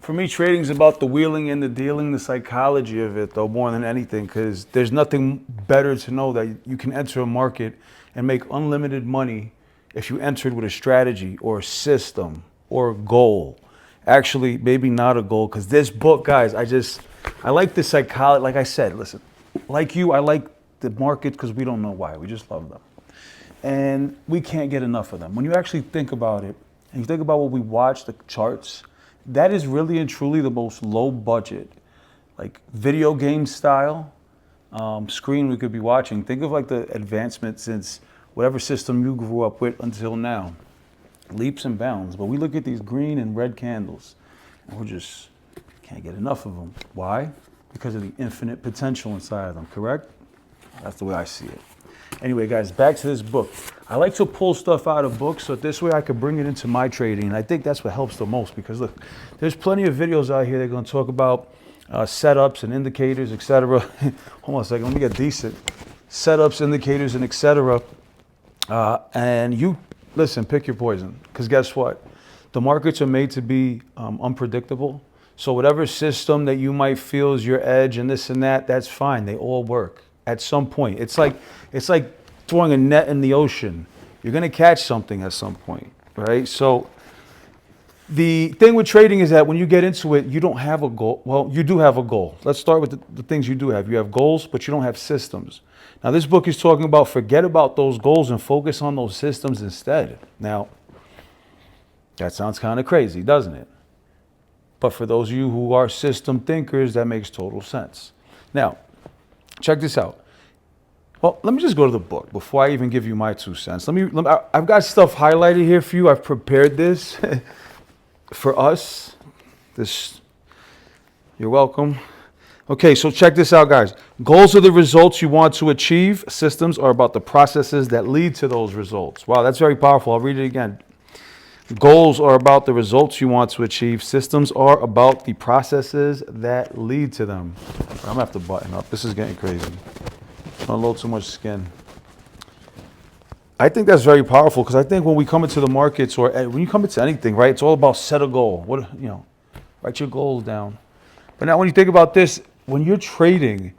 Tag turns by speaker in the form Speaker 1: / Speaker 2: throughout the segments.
Speaker 1: For me, trading is about the wheeling and the dealing, the psychology of it, though, more than anything, because there's nothing better to know that you can enter a market and make unlimited money if you entered with a strategy or a system or a goal. Actually, maybe not a goal, because this book, guys, I like the psychology. Like I said, listen, like you, I like the market because we don't know why. We just love them. And we can't get enough of them. When you actually think about it, and you think about what we watch, the charts, that is really and truly the most low budget, like video game style screen we could be watching. Think of like the advancement since whatever system you grew up with until now. Leaps and bounds. But we look at these green and red candles and we just can't get enough of them. Why? Because of the infinite potential inside of them, correct? That's the way I see it. Anyway, guys, back to this book. I like to pull stuff out of books so this way I could bring it into my trading. And I think that's what helps the most because, look, there's plenty of videos out here that are going to talk about setups and indicators, etc. Hold on a second. Let me get decent. Setups, indicators, and etc. And you, listen, pick your poison. Because guess what? The markets are made to be unpredictable. So whatever system that you might feel is your edge and this and that, that's fine. They all work at some point. It's like throwing a net in the ocean. You're going to catch something at some point, right? So the thing with trading is that when you get into it, you don't have a goal. Well, you do have a goal. Let's start with the things you do have. You have goals, but you don't have systems. Now, this book is talking about forget about those goals and focus on those systems instead. Now, that sounds kind of crazy, doesn't it? But for those of you who are system thinkers, that makes total sense. Now, check this out. Well, let me just go to the book before I even give you my 2 cents. I've got stuff highlighted here for you. I've prepared this for us. You're welcome. Okay, so check this out, guys. Goals are the results you want to achieve. Systems are about the processes that lead to those results. Wow, that's very powerful. I'll read it again. Goals are about the results you want to achieve. Systems are about the processes that lead to them. I'm going to have to button up. This is getting crazy. Don't load too much skin. I think that's very powerful because I think when we come into the markets or when you come into anything, right, it's all about set a goal. Write your goals down. But now when you think about this, when you're trading,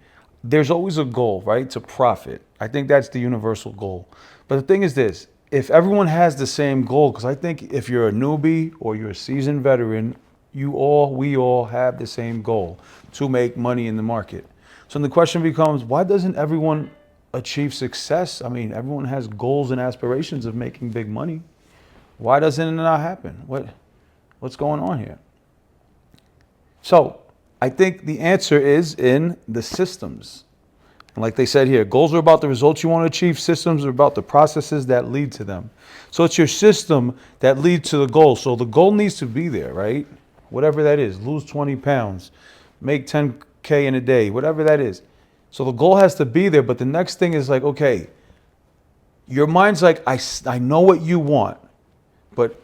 Speaker 1: there's always a goal, right, to profit. I think that's the universal goal. But the thing is this. If everyone has the same goal, because I think if you're a newbie or you're a seasoned veteran, we all have the same goal to make money in the market. So the question becomes, why doesn't everyone achieve success? I mean, everyone has goals and aspirations of making big money. Why doesn't it not happen? What's going on here? So I think the answer is in the systems. And like they said here, goals are about the results you want to achieve. Systems are about the processes that lead to them. So it's your system that leads to the goal. So the goal needs to be there, right? Whatever that is, lose 20 pounds, make 10K in a day, whatever that is. So the goal has to be there. But the next thing is like, okay, your mind's like, I know what you want, but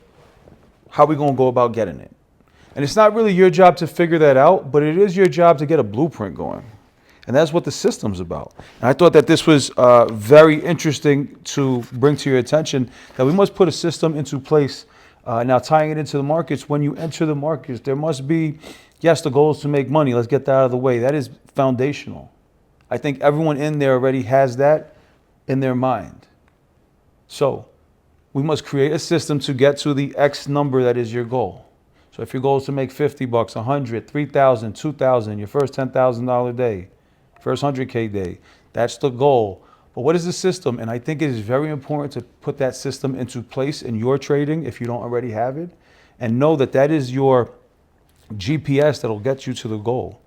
Speaker 1: how are we going to go about getting it? And it's not really your job to figure that out, but it is your job to get a blueprint going. And that's what the system's about. And I thought that this was very interesting to bring to your attention, that we must put a system into place. Now, tying it into the markets, when you enter the markets, there must be, yes, the goal is to make money. Let's get that out of the way. That is foundational. I think everyone in there already has that in their mind. So we must create a system to get to the X number that is your goal. So if your goal is to make $50, $100, $3,000, $2,000, your first $10,000 day, first 100K day, that's the goal. But what is the system? And I think it is very important to put that system into place in your trading if you don't already have it, and know that that is your GPS that'll get you to the goal.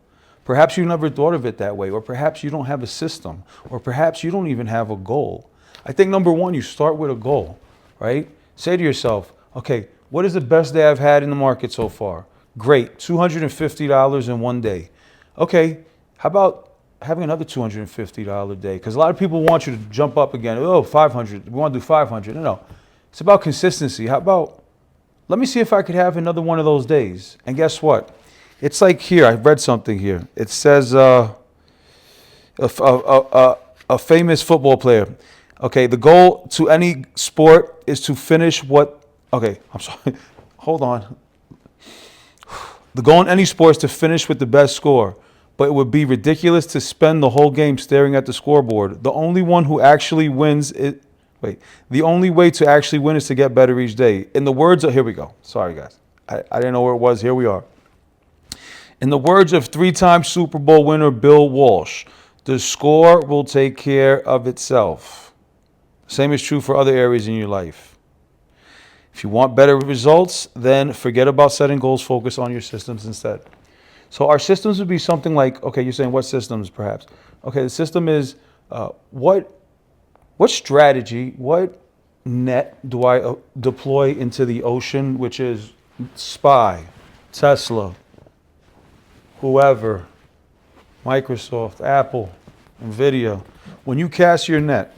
Speaker 1: Perhaps you never thought of it that way, or perhaps you don't have a system, or perhaps you don't even have a goal. I think number one, you start with a goal, right? Say to yourself, okay, what is the best day I've had in the market so far? Great, $250 in one day. Okay, how about having another $250 day? Because a lot of people want you to jump up again. Oh, 500, we want to do 500. No, it's about consistency. How about, let me see if I could have another one of those days. And guess what? It's like here, I read something here. It says a famous football player. Okay, the goal to any sport is to finish what, okay, I'm sorry. Hold on. The goal in any sport is to finish with the best score, but it would be ridiculous to spend the whole game staring at the scoreboard. The only one who actually wins it. Wait, the only way to actually win is to get better each day. In the words of, here we go. Sorry, guys. I didn't know where it was. Here we are. In the words of three-time Super Bowl winner Bill Walsh, the score will take care of itself. Same is true for other areas in your life. If you want better results, then forget about setting goals, focus on your systems instead. So our systems would be something like, okay, you're saying what systems perhaps? Okay, the system is what strategy, what net do I deploy into the ocean, which is SPY, Tesla, whoever, Microsoft, Apple, Nvidia. When you cast your net,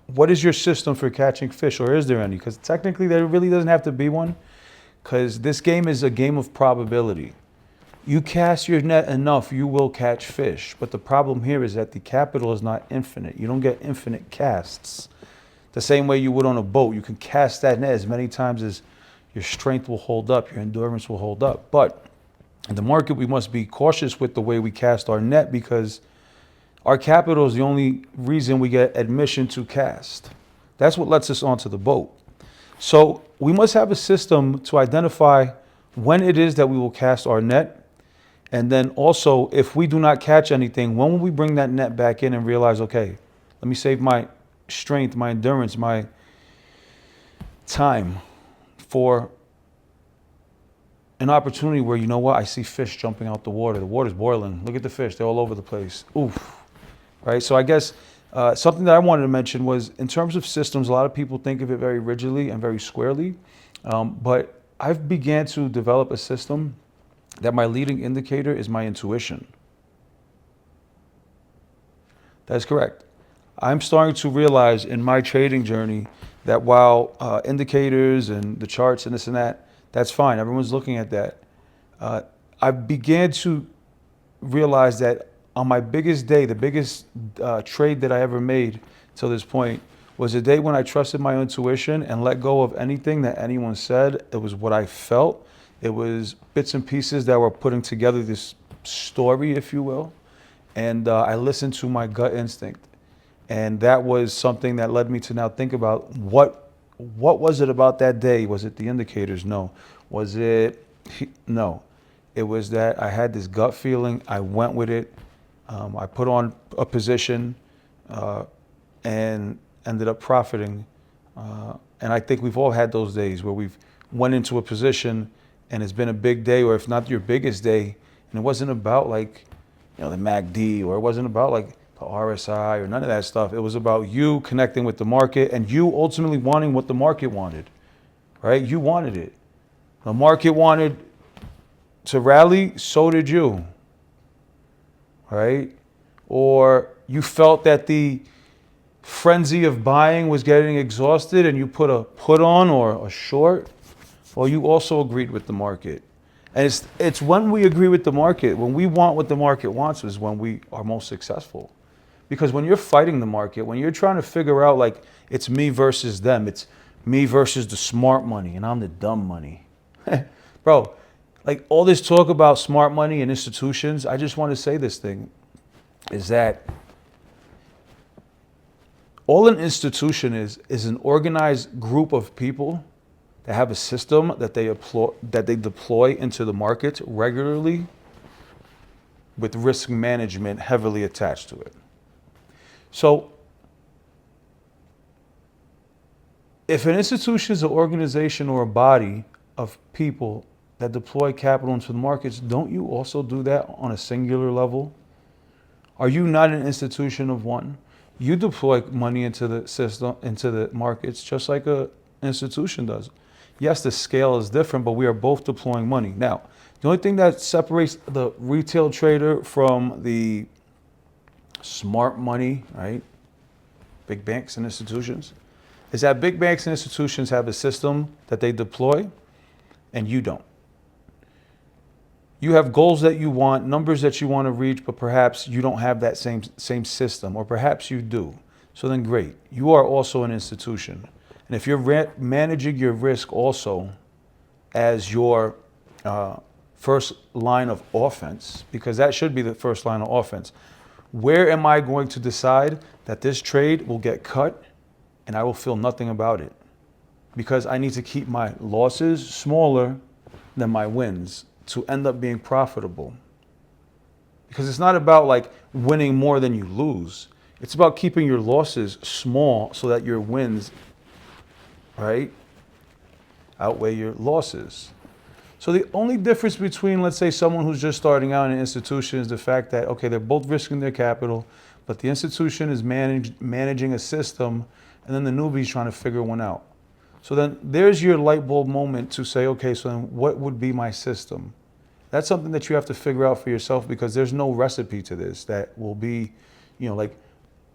Speaker 1: what is your system for catching fish, or is there any? Because technically there really doesn't have to be one, because this game is a game of probability. You cast your net enough, you will catch fish. But the problem here is that the capital is not infinite. You don't get infinite casts. The same way you would on a boat. You can cast that net as many times as your strength will hold up, your endurance will hold up. But in the market, we must be cautious with the way we cast our net, because our capital is the only reason we get admission to cast. That's what lets us onto the boat. So we must have a system to identify when it is that we will cast our net. And then also, if we do not catch anything, when will we bring that net back in and realize, okay, let me save my strength, my endurance, my time for an opportunity where, you know what, I see fish jumping out the water. The water's boiling. Look at the fish. They're all over the place. Oof. Right? So I guess something that I wanted to mention was, in terms of systems, a lot of people think of it very rigidly and very squarely. But I've began to develop a system that my leading indicator is my intuition. That's correct. I'm starting to realize in my trading journey that while indicators and the charts and this and that, that's fine. Everyone's looking at that. I began to realize that on my biggest day, the biggest trade that I ever made till this point was a day when I trusted my intuition and let go of anything that anyone said. It was what I felt. It was bits and pieces that were putting together this story, if you will. And I listened to my gut instinct. And that was something that led me to now think about what was it about that day? Was it the indicators? No. Was it? No. It was that I had this gut feeling. I went with it. I put on a position and ended up profiting. And I think we've all had those days where we've went into a position and it's been a big day, or if not your biggest day, and it wasn't about like, you know, the MACD, or it wasn't about like the RSI or none of that stuff. It was about you connecting with the market and you ultimately wanting what the market wanted, right? You wanted it. The market wanted to rally, so did you, right? Or you felt that the frenzy of buying was getting exhausted and you put a put on or a short. Well, you also agreed with the market. And it's when we agree with the market, when we want what the market wants, is when we are most successful. Because when you're fighting the market, when you're trying to figure out like it's me versus them, it's me versus the smart money and I'm the dumb money. Bro, like all this talk about smart money and institutions, I just want to say this thing, is that all an institution is an organized group of people that have a system that they deploy into the market regularly with risk management heavily attached to it. So if an institution is an organization or a body of people that deploy capital into the markets, don't you also do that on a singular level? Are you not an institution of one? You deploy money into the system, into the markets, just like an institution does. Yes, the scale is different, but we are both deploying money. Now, the only thing that separates the retail trader from the smart money, right, big banks and institutions, is that big banks and institutions have a system that they deploy and you don't. You have goals that you want, numbers that you want to reach, but perhaps you don't have that same system, or perhaps you do. So then great, you are also an institution. And if you're managing your risk also as your first line of offense, because that should be the first line of offense. Where am I going to decide that this trade will get cut and I will feel nothing about it? Because I need to keep my losses smaller than my wins to end up being profitable. Because it's not about like winning more than you lose. It's about keeping your losses small so that your wins, right, outweigh your losses. So the only difference between, let's say, someone who's just starting out in an institution is the fact that, okay, they're both risking their capital, but the institution is managing a system, and then the newbie's trying to figure one out. So then there's your light bulb moment to say, okay, so then what would be my system? That's something that you have to figure out for yourself, because there's no recipe to this that will be, like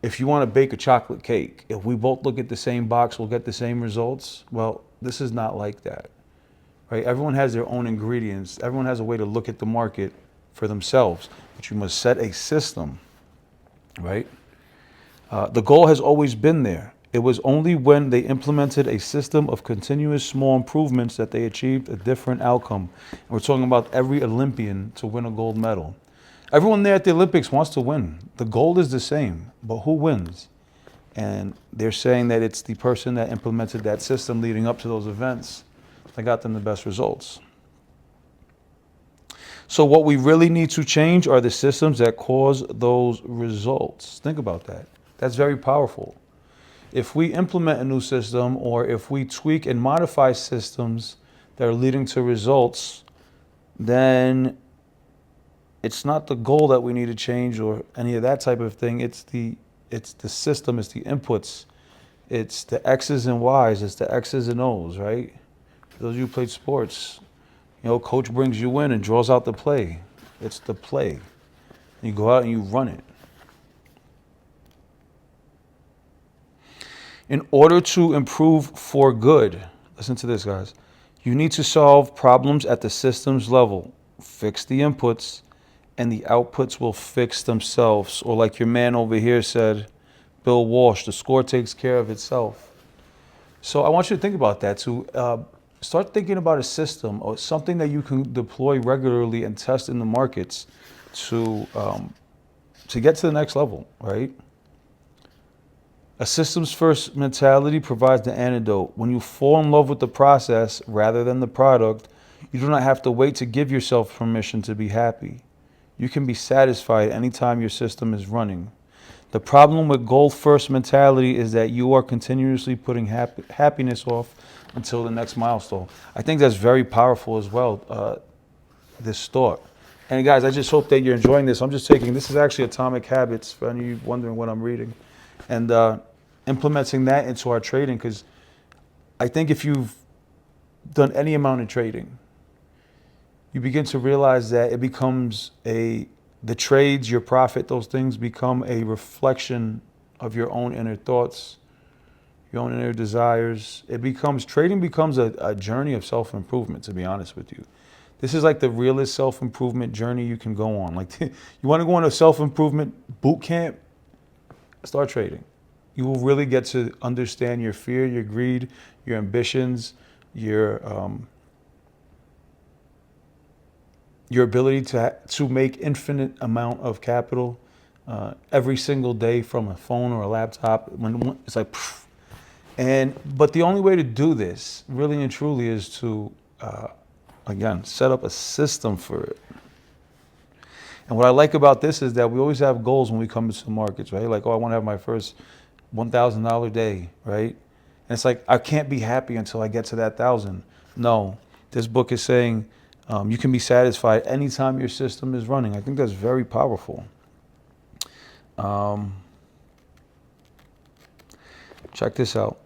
Speaker 1: if you want to bake a chocolate cake, if we both look at the same box, we'll get the same results. Well, this is not like that, right? Everyone has their own ingredients. Everyone has a way to look at the market for themselves, but you must set a system, right? The goal has always been there. It was only when they implemented a system of continuous small improvements that they achieved a different outcome. And we're talking about every Olympian to win a gold medal. Everyone there at the Olympics wants to win. The goal is the same, but who wins? And they're saying that it's the person that implemented that system leading up to those events that got them the best results. So what we really need to change are the systems that cause those results. Think about that. That's very powerful. If we implement a new system, or if we tweak and modify systems that are leading to results, then it's not the goal that we need to change or any of that type of thing. It's the system, it's the inputs, it's the X's and Y's, it's the X's and O's, right? For those of you who played sports, coach brings you in and draws out the play. It's the play. You go out and you run it. In order to improve for good, listen to this, guys, you need to solve problems at the systems level. Fix the inputs, and the outputs will fix themselves. Or like your man over here said, Bill Walsh, the score takes care of itself. So I want you to think about that, to start thinking about a system or something that you can deploy regularly and test in the markets to get to the next level, right? A systems first mentality provides the antidote. When you fall in love with the process rather than the product, you do not have to wait to give yourself permission to be happy. You can be satisfied anytime your system is running. The problem with goal first mentality is that you are continuously putting happiness off until the next milestone. I think that's very powerful as well, this thought. And guys, I just hope that you're enjoying this. I'm just taking, this is actually Atomic Habits, for any of you wondering what I'm reading. And implementing that into our trading, because I think if you've done any amount of trading, you begin to realize that it becomes the trades, your profit, those things become a reflection of your own inner thoughts, your own inner desires. Trading becomes a journey of self-improvement, to be honest with you. This is like the realest self-improvement journey you can go on. Like, you want to go on a self-improvement boot camp? Start trading. You will really get to understand your fear, your greed, your ambitions, your ability to make infinite amount of capital every single day from a phone or a laptop. When it's like, but the only way to do this, really and truly, is to again set up a system for it. And what I like about this is that we always have goals when we come into the markets, right? Like, oh, I want to have my first $1,000 day, right? And it's like, I can't be happy until I get to that 1,000. No, this book is saying you can be satisfied anytime your system is running. I think that's very powerful. Check this out.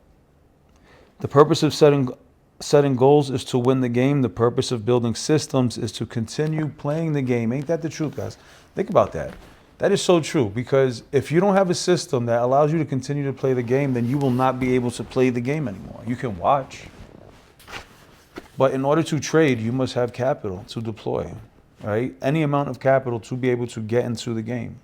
Speaker 1: The purpose of setting goals is to win the game. The purpose of building systems is to continue playing the game. Ain't that the truth, guys? Think about that. That is so true, because if you don't have a system that allows you to continue to play the game, then you will not be able to play the game anymore. You can watch, but in order to trade, you must have capital to deploy, right? Any amount of capital to be able to get into the game.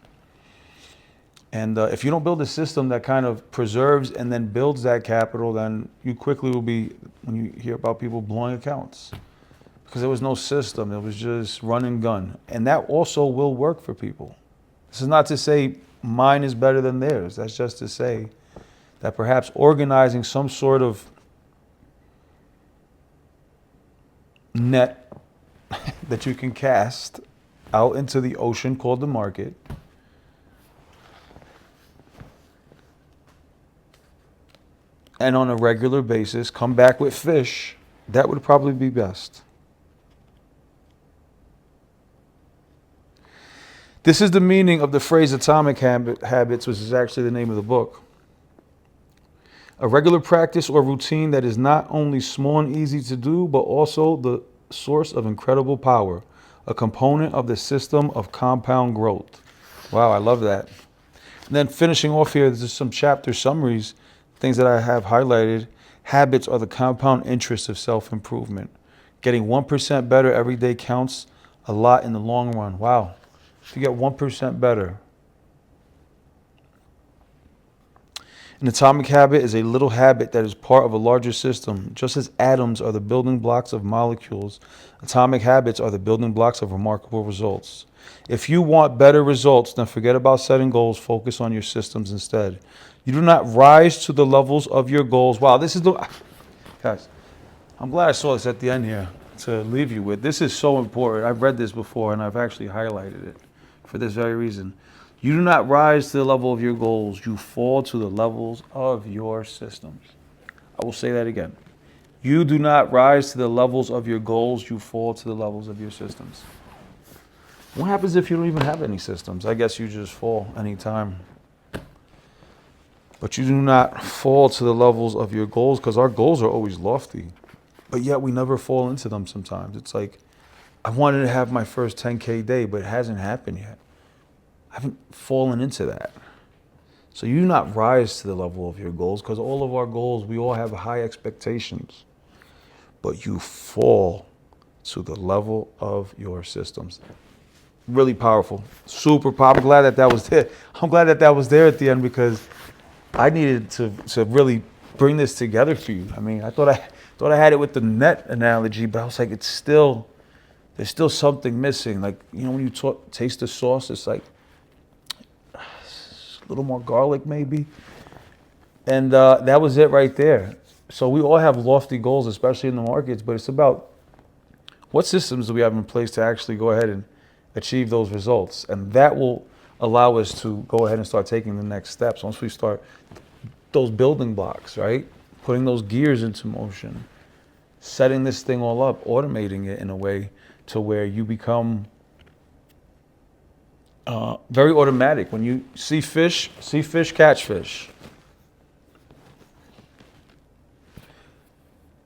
Speaker 1: And if you don't build a system that kind of preserves and then builds that capital, then you quickly will be, when you hear about people blowing accounts, because there was no system. It was just run and gun. And that also will work for people. This is not to say mine is better than theirs. That's just to say that perhaps organizing some sort of net that you can cast out into the ocean called the market and on a regular basis come back with fish, that would probably be best. This is the meaning of the phrase atomic habits, which is actually the name of the book. A regular practice or routine that is not only small and easy to do, but also the source of incredible power, a component of the system of compound growth. Wow, I love that. And then finishing off here, there's some chapter summaries, things that I have highlighted. Habits are the compound interest of self-improvement. Getting 1% better every day counts a lot in the long run. Wow. If you get 1% better. An atomic habit is a little habit that is part of a larger system. Just as atoms are the building blocks of molecules, atomic habits are the building blocks of remarkable results. If you want better results, then forget about setting goals. Focus on your systems instead. You do not rise to the levels of your goals. Wow, this is the... Guys, I'm glad I saw this at the end here to leave you with. This is so important. I've read this before, and I've actually highlighted it for this very reason. You do not rise to the level of your goals. You fall to the levels of your systems. I will say that again. You do not rise to the levels of your goals. You fall to the levels of your systems. What happens if you don't even have any systems? I guess you just fall anytime. But you do not fall to the levels of your goals, because our goals are always lofty. But yet we never fall into them sometimes. It's like, I wanted to have my first 10K day, but it hasn't happened yet. I haven't fallen into that. So you do not rise to the level of your goals, because all of our goals, we all have high expectations. But you fall to the level of your systems. Really powerful. Super powerful. I'm glad that that was there. I'm glad that that was there at the end, because I needed to really bring this together for you. I mean, I thought I had it with the net analogy, but I was like, there's still something missing. Like, you know, when you taste the sauce, it's like a little more garlic maybe. And that was it right there. So we all have lofty goals, especially in the markets, but it's about what systems do we have in place to actually go ahead and achieve those results. And that will allow us to go ahead and start taking the next steps. Once we start those building blocks, right? Putting those gears into motion, setting this thing all up, automating it in a way to where you become very automatic. When you see fish, catch fish.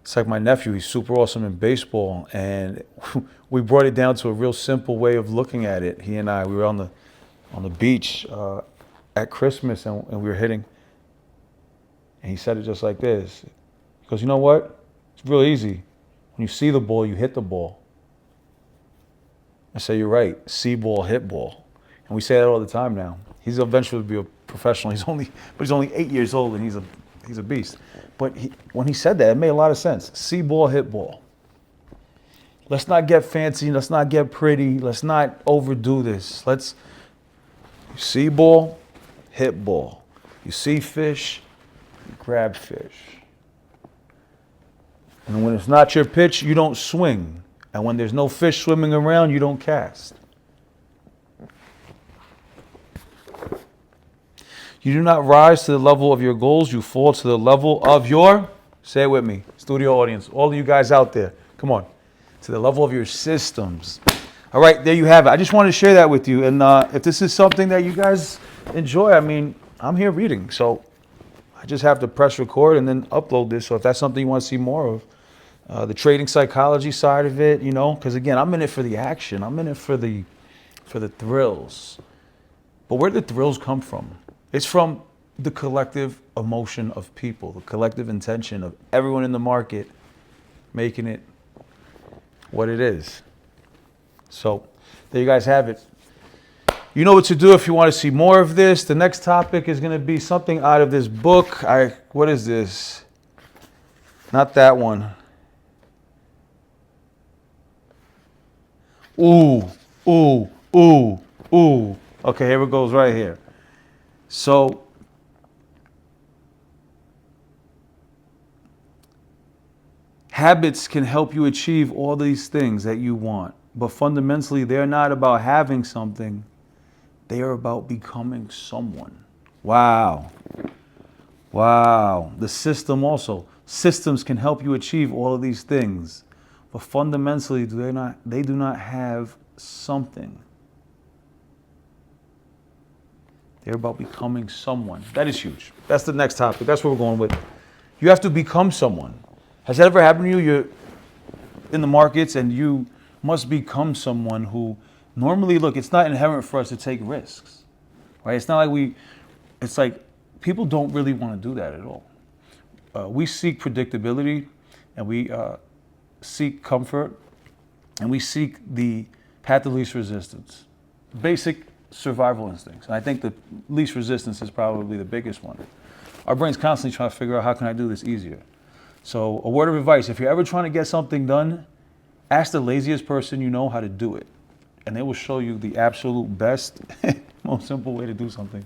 Speaker 1: It's like my nephew, he's super awesome in baseball, and we brought it down to a real simple way of looking at it. He and I, we were on the beach at Christmas, and we were hitting. And he said it just like this. He goes, you know what? It's real easy. When you see the ball, you hit the ball. I say, you're right. See ball, hit ball. And we say that all the time now. He's eventually be a professional. He's only 8 years old, and he's a beast. But when he said that, it made a lot of sense. See ball, hit ball. Let's not get fancy. Let's not get pretty. Let's not overdo this. Let's see ball, hit ball. You see fish, you grab fish. And when it's not your pitch, you don't swing. And when there's no fish swimming around, you don't cast. You do not rise to the level of your goals. You fall to the level of your, say it with me, studio audience, all of you guys out there, come on, to the level of your systems. All right, there you have it. I just wanted to share that with you. And if this is something that you guys enjoy, I mean, I'm here reading. So I just have to press record and then upload this. So if that's something you want to see more of, the trading psychology side of it, you know, because again, I'm in it for the action. I'm in it for the thrills. But where did the thrills come from? It's from the collective emotion of people, the collective intention of everyone in the market making it what it is. So there you guys have it. You know what to do if you want to see more of this. The next topic is going to be something out of this book. What is this? Not that one. Ooh, ooh, ooh, ooh. Okay, here it goes right here. So habits can help you achieve all these things that you want, but fundamentally, they're not about having something. They are about becoming someone. Wow. Wow. The system also. Systems can help you achieve all of these things, but fundamentally, they do not have something. They're about becoming someone. That is huge. That's the next topic. That's what we're going with. You have to become someone. Has that ever happened to you? You're in the markets and you must become someone who normally, look, it's not inherent for us to take risks, right? It's not like it's like people don't really want to do that at all. We seek predictability and we seek comfort and we seek the path of least resistance. Basic survival instincts. And I think the least resistance is probably the biggest one. Our brain's constantly trying to figure out, how can I do this easier? So a word of advice, if you're ever trying to get something done, ask the laziest person you know how to do it. And they will show you the absolute best, most simple way to do something.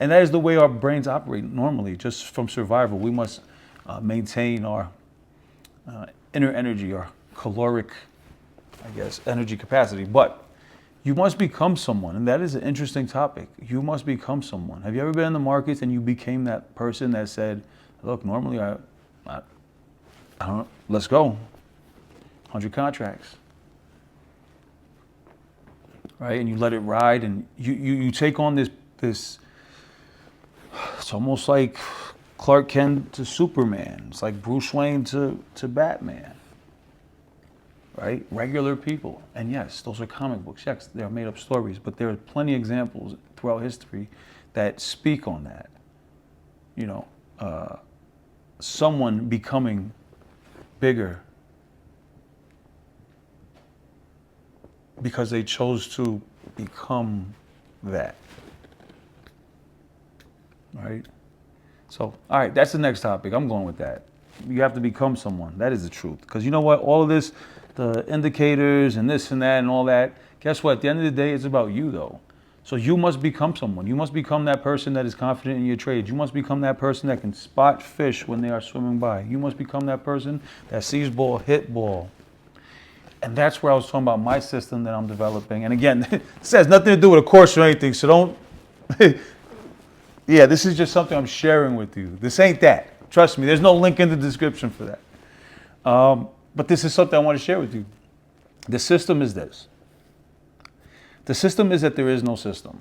Speaker 1: And that is the way our brains operate normally, just from survival. We must maintain our inner energy, our caloric, energy capacity. But you must become someone, and that is an interesting topic. You must become someone. Have you ever been in the markets and you became that person that said, look, normally I don't know, let's go, 100 contracts, right? And you let it ride, and you take on this, it's almost like Clark Kent to Superman. It's like Bruce Wayne to Batman, right? Regular people. And yes, those are comic books. Yes, they're made up stories, but there are plenty of examples throughout history that speak on that. You know, someone becoming bigger because they chose to become that, right? So, all right, that's the next topic. I'm going with that. You have to become someone. That is the truth. Because you know what? All of this, the indicators and this and that and all that, guess what? At the end of the day, it's about you, though. So you must become someone. You must become that person that is confident in your trade. You must become that person that can spot fish when they are swimming by. You must become that person that sees ball, hit ball. And that's where I was talking about my system that I'm developing. And again, this has nothing to do with a course or anything, so don't... Yeah, this is just something I'm sharing with you. This ain't that. Trust me, there's no link in the description for that. But this is something I want to share with you. The system is this. The system is that there is no system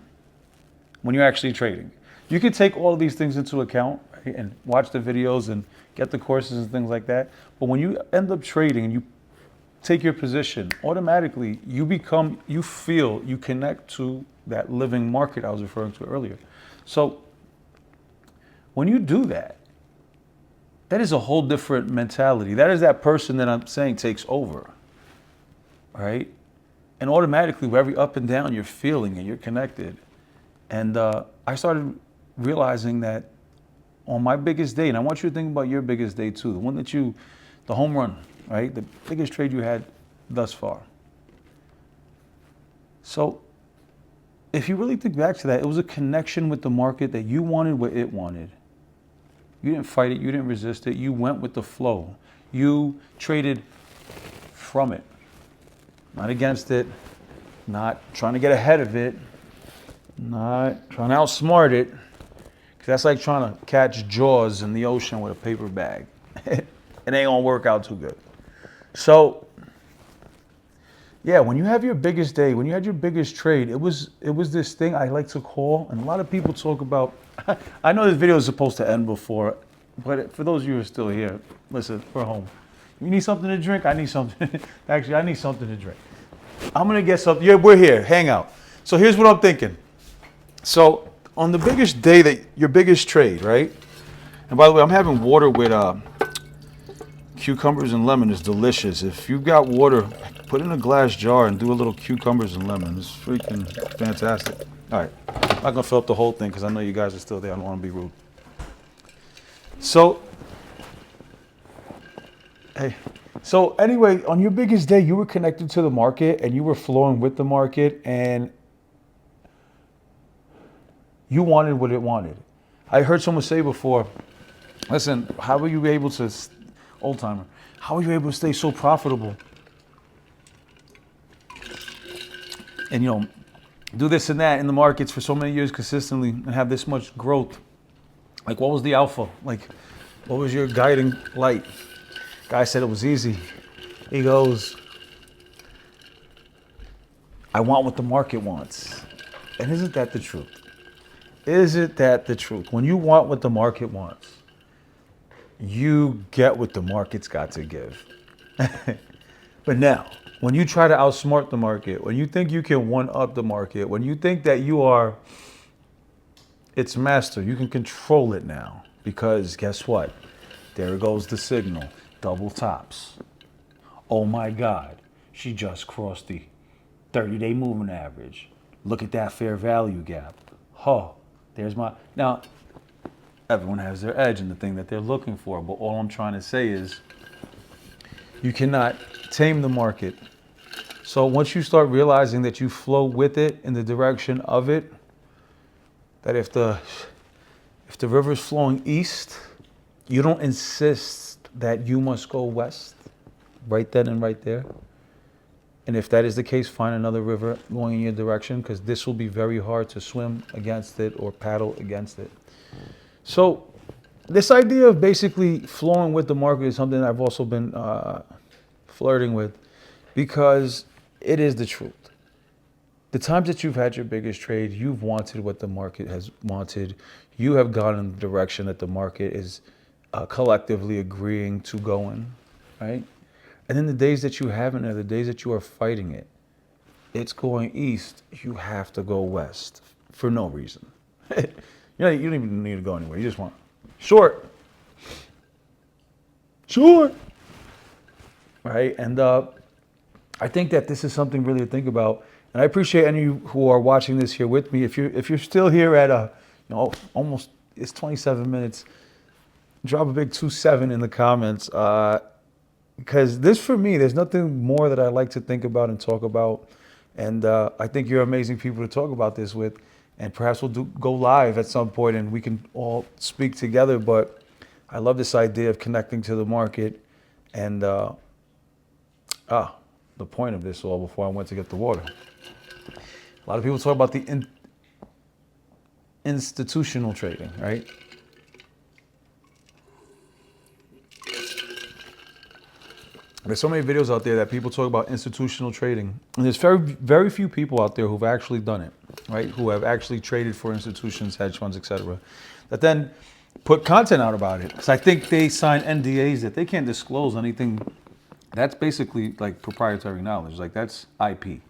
Speaker 1: when you're actually trading. You can take all of these things into account, right, and watch the videos and get the courses and things like that. But when you end up trading and you take your position, automatically you connect to that living market I was referring to earlier. So when you do that, that is a whole different mentality. That is that person that I'm saying takes over, right? And automatically, with every up and down, you're feeling and you're connected. And I started realizing that on my biggest day, and I want you to think about your biggest day too, the one that the home run, right? The biggest trade you had thus far. So if you really think back to that, it was a connection with the market that you wanted what it wanted. You didn't fight it. You didn't resist it. You went with the flow. You traded from it, not against it, not trying to get ahead of it, not trying to outsmart it. Because that's like trying to catch jaws in the ocean with a paper bag. It ain't going to work out too good. So, yeah, when you have your biggest day, when you had your biggest trade, it was this thing I like to call, and a lot of people talk about, I know this video is supposed to end before, but for those of you who are still here, listen, we're home. You need something to drink? I need something. Actually, I need something to drink. I'm going to get something. Yeah, we're here. Hang out. So here's what I'm thinking. So on the biggest day, your biggest trade, right? And by the way, I'm having water with cucumbers and lemon. It's delicious. If you've got water, put it in a glass jar and do a little cucumbers and lemon. It's freaking fantastic. All right. I'm not going to fill up the whole thing because I know you guys are still there. I don't want to be rude. So, hey, So anyway, on your biggest day, you were connected to the market and you were flowing with the market and you wanted what it wanted. I heard someone say before, listen, how were you able to, old timer, how were you able to stay so profitable? And do this and that in the markets for so many years consistently and have this much growth. Like, what was the alpha? Like, what was your guiding light? Guy said it was easy. He goes, I want what the market wants. And isn't that the truth? Isn't that the truth? When you want what the market wants, you get what the market's got to give. But now, when you try to outsmart the market, when you think you can one-up the market, when you think that you are its master, you can control it now. Because guess what? There goes the signal. Double tops. Oh my God, she just crossed the 30-day moving average. Look at that fair value gap. Huh, there's my... Now, everyone has their edge in the thing that they're looking for, but all I'm trying to say is you cannot tame the market. So once you start realizing that you flow with it in the direction of it, that if the river's flowing east, you don't insist that you must go west right then and right there. And if that is the case, find another river going in your direction, because this will be very hard to swim against it or paddle against it. So this idea of basically flowing with the market is something I've also been flirting with, because it is the truth. The times that you've had your biggest trade, you've wanted what the market has wanted. You have gone in the direction that the market is collectively agreeing to go in, right? And then the days that you haven't are the days that you are fighting it. It's going east. You have to go west for no reason. You don't even need to go anywhere. You just want short. Right? And I think that this is something really to think about. And I appreciate any of you who are watching this here with me. If you're still here at almost, it's 27 minutes, drop a big 2-7 in the comments. Because this, for me, there's nothing more that I like to think about and talk about. And I think you're amazing people to talk about this with. And perhaps we'll go live at some point and we can all speak together. But I love this idea of connecting to the market. And the point of this all before I went to get the water. A lot of people talk about the institutional trading, right? There's so many videos out there that people talk about institutional trading. And there's very, very few people out there who've actually done it, right? Who have actually traded for institutions, hedge funds, etc. That then put content out about it. So I think they sign NDAs that they can't disclose anything. That's basically like proprietary knowledge. Like, that's IP.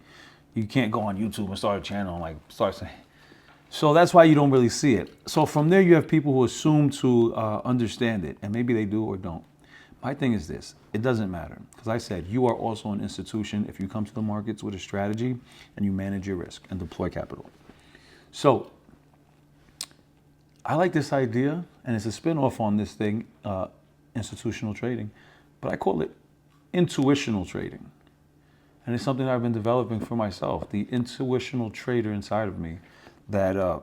Speaker 1: You can't go on YouTube and start a channel and start saying. So that's why you don't really see it. So from there, you have people who assume to understand it, and maybe they do or don't. My thing is this: it doesn't matter, because I said you are also an institution if you come to the markets with a strategy and you manage your risk and deploy capital. So I like this idea, and it's a spin-off on this thing, institutional trading, but I call it intuitional trading. And it's something I've been developing for myself, the intuitional trader inside of me that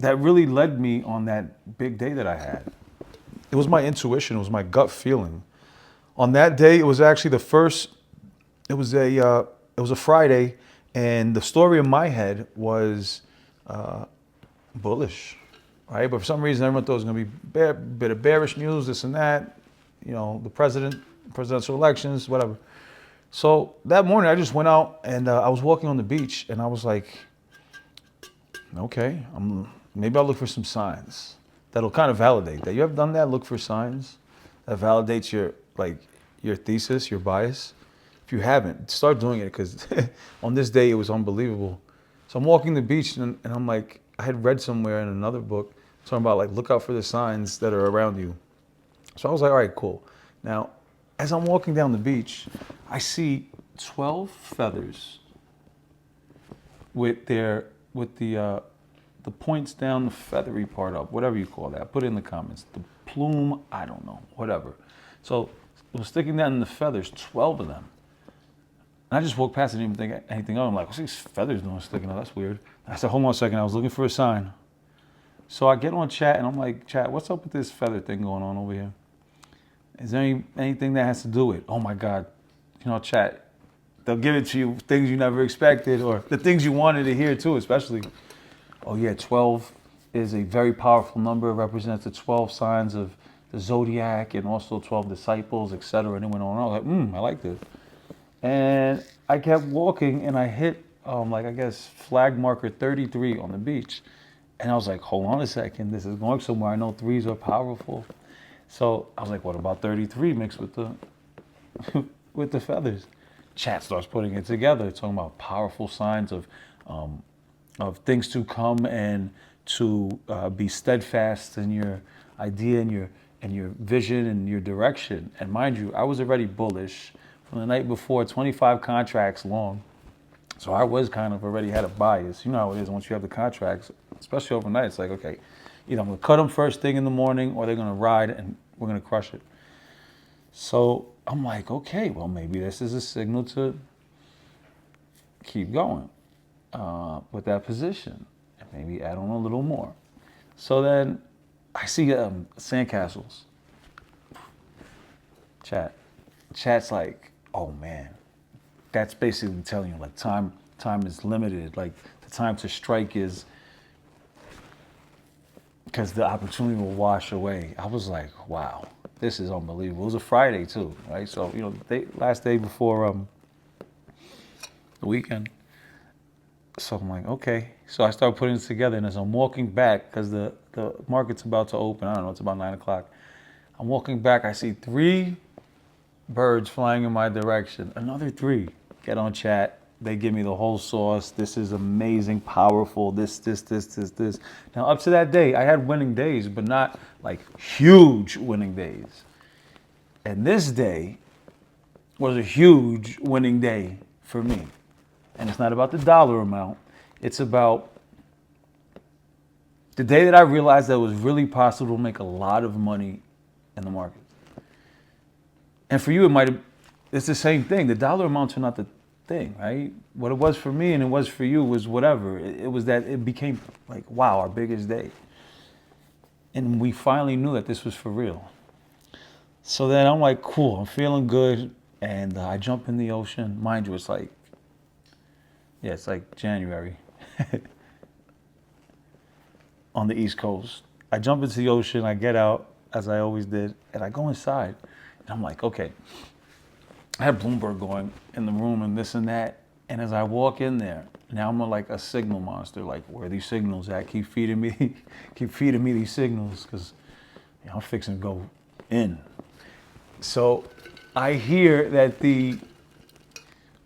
Speaker 1: really led me on that big day that I had. It was my intuition, it was my gut feeling. On that day, it was actually it was a Friday, and the story in my head was bullish, right? But for some reason, everyone thought it was going to be a bit of bearish news, this and that, the presidential elections, whatever. So that morning, I just went out and I was walking on the beach, and I was like, okay, maybe I'll look for some signs that'll kind of validate that. You ever done that? Look for signs that validates your thesis, your bias. If you haven't, start doing it, because on this day, it was unbelievable. So I'm walking the beach, and I'm like, I had read somewhere in another book talking about look out for the signs that are around you. So I was like, all right, cool. Now, as I'm walking down the beach, I see 12 feathers with the points down, the feathery part up, whatever you call that. Put it in the comments. The plume, I don't know, whatever. So was sticking down in the feathers, 12 of them. And I just walked past and didn't even think anything of it. I'm like, what's these feathers doing sticking out? That's weird. I said, hold on a second. I was looking for a sign. So I get on chat and I'm like, chat, what's up with this feather thing going on over here? Is there anything that has to do with it? Oh my God. You know, chat, they'll give it to you, things you never expected or the things you wanted to hear too, especially. Oh yeah, 12 is a very powerful number. It represents the 12 signs of the zodiac and also 12 disciples, etc. And it went on. I was like, I like this. And I kept walking and I hit, like I guess, flag marker 33 on the beach. And I was like, hold on a second, this is going somewhere. I know threes are powerful. So I was like, what about 33 mixed with the with the feathers? Chat starts putting it together, talking about powerful signs of things to come and to be steadfast in your idea and your vision and your direction. And mind you, I was already bullish from the night before, 25 contracts long. So I was kind of already had a bias. You know how it is once you have the contracts, especially overnight. It's like, okay, either I'm going to cut them first thing in the morning or they're going to ride and we're going to crush it. So I'm like, okay, well, maybe this is a signal to keep going with that position and maybe add on a little more. So then I see sandcastles. Chat's like, oh man, that's basically telling you like time is limited. Like the time to strike is because the opportunity will wash away. I was like, wow, this is unbelievable. It was a Friday too, right? So, you know, last day before the weekend. So I'm like, okay. So I start putting it together, and as I'm walking back, because the market's about to open, I don't know, it's about 9 o'clock. I'm walking back, I see 3 birds flying in my direction. Another 3 get on chat. They give me the whole sauce. This is amazing, powerful, this. Now, up to that day, I had winning days, but not like huge winning days. And this day was a huge winning day for me. And it's not about the dollar amount. It's about the day that I realized that it was really possible to make a lot of money in the market. And for you, it's the same thing. The dollar amounts are not the thing, right? What it was for me and it was for you was whatever. It was that it became like, wow, our biggest day. And we finally knew that this was for real. So then I'm like, cool, I'm feeling good. And I jump in the ocean. Mind you, it's like January on the East Coast. I jump into the ocean, I get out, as I always did, and I go inside. And I'm like, okay, I had Bloomberg going in the room and this and that. And as I walk in there, now I'm like a signal monster. Like, where are these signals at? Keep feeding me these signals, because I'm fixing to go in. So I hear that the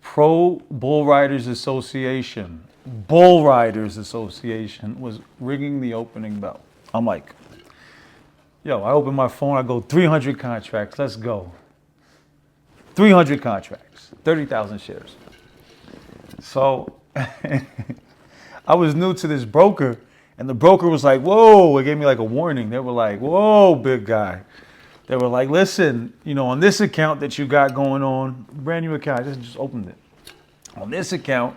Speaker 1: Pro Bull Riders Association was ringing the opening bell. I'm like, yo, I open my phone, I go 300 contracts, let's go. 300 contracts, 30,000 shares. So I was new to this broker, and the broker was like, whoa, it gave me like a warning. They were like, whoa, big guy. They were like, listen, on this account that you got going on, brand new account, I just opened it. On this account,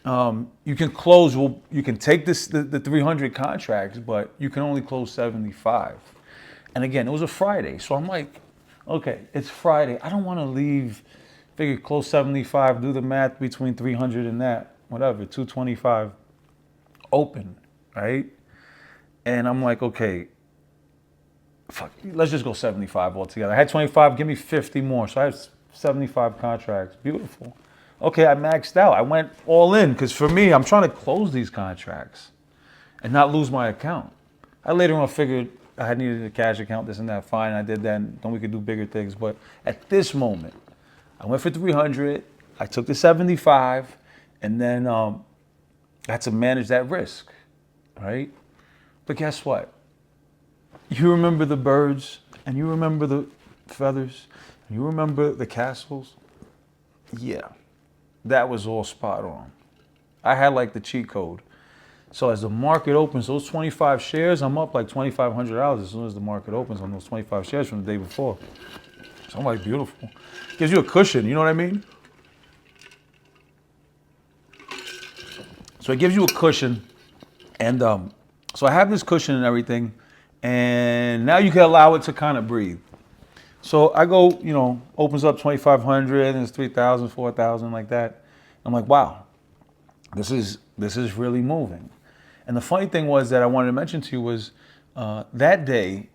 Speaker 1: you can close, you can take the 300 contracts, but you can only close 75. And again, it was a Friday. So I'm like, okay, it's Friday. I don't want to leave, figure close 75, do the math between 300 and that, whatever, 225 open, right? And I'm like, okay, fuck, let's just go 75 altogether. I had 25, give me 50 more. So I have 75 contracts, beautiful. Okay, I maxed out. I went all in, because for me, I'm trying to close these contracts and not lose my account. I later on figured I had needed a cash account, this and that, fine, I did that, and then we could do bigger things. But at this moment, I went for 300, I took the 75, and then I had to manage that risk, right? But guess what? You remember the birds, and you remember the feathers, and you remember the castles? Yeah, that was all spot on. I had like the cheat code. So as the market opens, those 25 shares, I'm up like $2,500 as soon as the market opens on those 25 shares from the day before. So I'm like, beautiful. Gives you a cushion, you know what I mean? So it gives you a cushion. And so I have this cushion and everything. And now you can allow it to kind of breathe. So I go, opens up 2,500 and it's 3,000, 4,000 like that. I'm like, wow, this is really moving. And the funny thing was that I wanted to mention to you was that day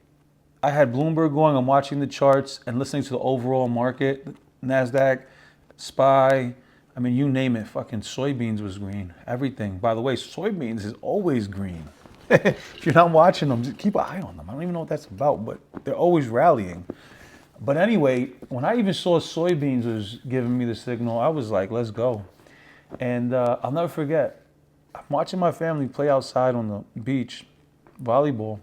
Speaker 1: I had Bloomberg going. I'm watching the charts and listening to the overall market, NASDAQ, SPY. I mean, you name it. Fucking soybeans was green. Everything. By the way, soybeans is always green. If you're not watching them, just keep an eye on them. I don't even know what that's about, but they're always rallying. But anyway, when I even saw soybeans was giving me the signal, I was like, let's go. And I'll never forget, I'm watching my family play outside on the beach, volleyball.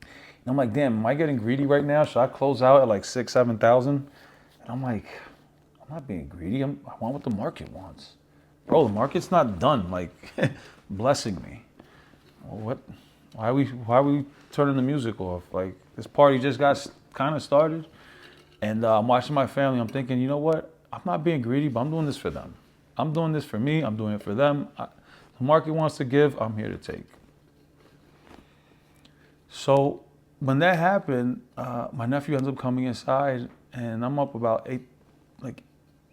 Speaker 1: And I'm like, damn, am I getting greedy right now? Should I close out at like 6,000, 7,000? And I'm like, I'm not being greedy. I want what the market wants. Bro, the market's not done, like, blessing me. What? Why are we turning the music off? Like, this party just got kind of started. And I'm watching my family. I'm thinking, you know what? I'm not being greedy, but I'm doing this for them. I'm doing this for me. I'm doing it for them. The market wants to give. I'm here to take. So when that happened, my nephew ends up coming inside, and I'm up about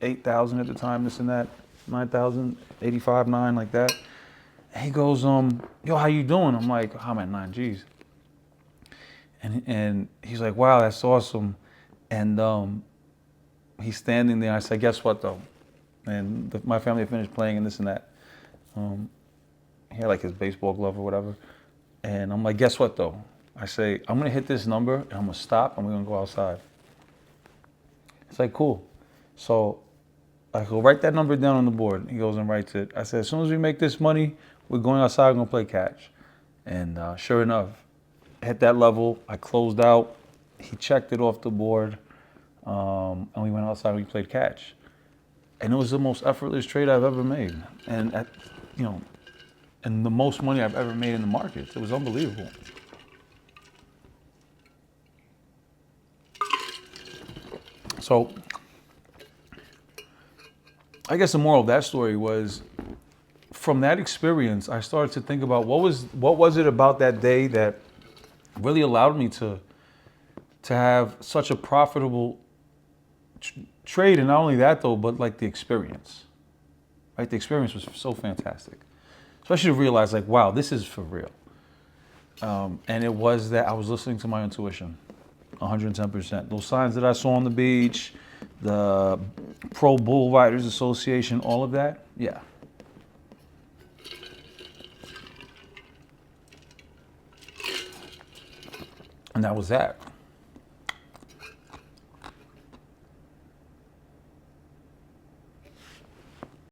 Speaker 1: 8,000 at the time, this and that, 9,000, 85, 9, like that. And he goes, yo, how you doing? I'm like, I'm at 9 G's. And he's like, wow, that's awesome. And he's standing there. I said, guess what, though? And my family had finished playing and this and that. He had like his baseball glove or whatever. And I'm like, guess what, though? I say, I'm going to hit this number, and I'm going to stop, and we're going to go outside. It's like, cool. So I go, write that number down on the board. He goes and writes it. I said, as soon as we make this money, we're going outside, we're going to play catch. And sure enough, hit that level. I closed out. He checked it off the board. And we went outside and we played catch. And it was the most effortless trade I've ever made. And and the most money I've ever made in the markets. It was unbelievable. So I guess the moral of that story was, from that experience, I started to think about what was it about that day that really allowed me to have such a profitable trade. And not only that, though, but like the experience, right? The experience was so fantastic. So I should realize, like, wow, this is for real. And it was that I was listening to my intuition, 110%. Those signs that I saw on the beach, the Pro Bull Riders Association, all of that, yeah. And that was that.